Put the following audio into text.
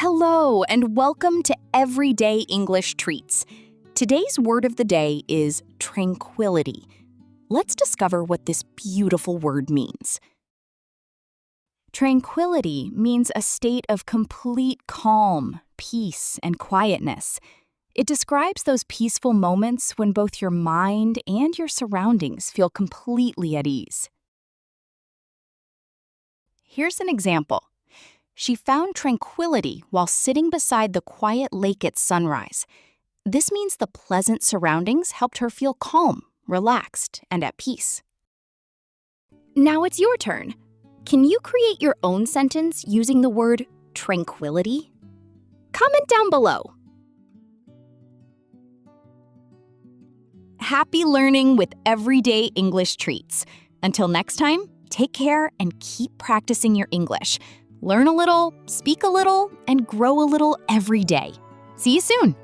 Hello, and welcome to Everyday English Treats. Today's word of the day is tranquility. Let's discover what this beautiful word means. Tranquility means a state of complete calm, peace, and quietness. It describes those peaceful moments when both your mind and your surroundings feel completely at ease. Here's an example. She found tranquility while sitting beside the quiet lake at sunrise. This means the pleasant surroundings helped her feel calm, relaxed, and at peace. Now it's your turn. Can you create your own sentence using the word tranquility? Comment down below. Happy learning with Everyday English Treats. Until next time, take care and keep practicing your English. Learn a little, speak a little, and grow a little every day. See you soon!